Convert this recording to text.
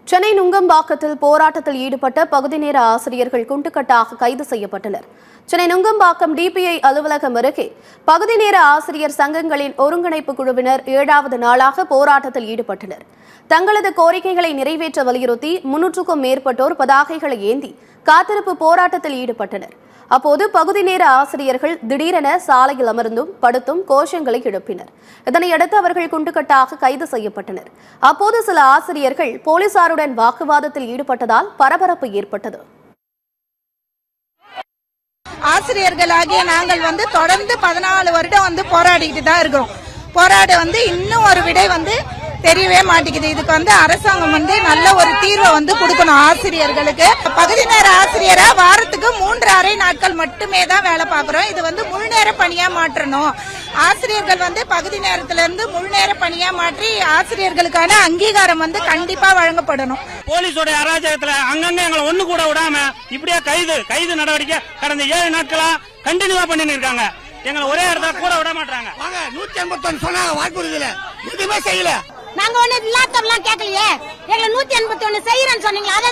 சென்னை நுங்கம்பாக்கத்தில் போராட்டத்தில் ஈடுபட்ட பகுதி நேர ஆசிரியர்கள் குண்டுக்கட்டாக கைது செய்யப்பட்டனர். சென்னை நுங்கம்பாக்கம் டிபிஐ அலுவலகம் அருகே பகுதி நேர ஆசிரியர் சங்கங்களின் ஒருங்கிணைப்பு குழுவினர் 7வது நாளாக போராட்டத்தில் ஈடுபட்டனர். தங்களது கோரிக்கைகளை நிறைவேற்ற வலியுறுத்தி 300க்கும் மேற்பட்டோர் பதாகைகளை ஏந்தி காத்திருப்பு போராட்டத்தில் ஈடுபட்டனர். அப்போது பகுதி நேர ஆசிரியர்கள் திடீரென சாலையில் அமர்ந்தும் படுத்தும் கோஷங்களை எழுப்பினர். இதனையடுத்து அவர்கள் குண்டுக்கட்டாக கைது செய்யப்பட்டனர். அப்போது சில ஆசிரியர்கள் போலீசாருடன் வாக்குவாதத்தில் ஈடுபட்டதால் பரபரப்பு ஏற்பட்டது. ஆசிரியர்களாகிய நாங்கள் தொடர்ந்து 14 வருடம் போராடிக்கிட்டு தான் இருக்கோம். போராட இன்னும் ஒரு விடை தெரியவே மாட்டேங்குது. இதுக்கு அரசாங்கம் நல்ல ஒரு தீர்வை கொடுக்கணும். ஆசிரியர்களுக்கு பகுதி நேர ஆசிரியரா வாரத்துக்கு 3 நாட்கள் மட்டுமே தான் வேலை பார்க்கிறோம். இது முழு நேர பணியா மாற்றணும். ஆசிரியர்கள் பகுதி நேரத்துல இருந்து முழு நேர பணியா மாற்றி ஆசிரியர்களுக்கான அங்கீகாரம் கண்டிப்பா வழங்கப்படணும். போலீஸோட அராஜகத்துல அங்கங்க எங்களை ஒண்ணு கூட விடாம இப்படியே கைது நடவடிக்கை கடந்த 7 நாட்களா கண்டினியூவா பண்ணிட்டு இருக்காங்க. எங்களை ஒரே இடத்துல கூட விட மாட்டாங்க. 181 சொன்னாங்க, வாக்குறுதியில எதுவுமே செய்யல. நாங்க ஒண்ணு லேப்டாப்லாம் கேட்கலையே, எங்களை 181 செய்யறேன்னு சொன்னீங்களா? அதை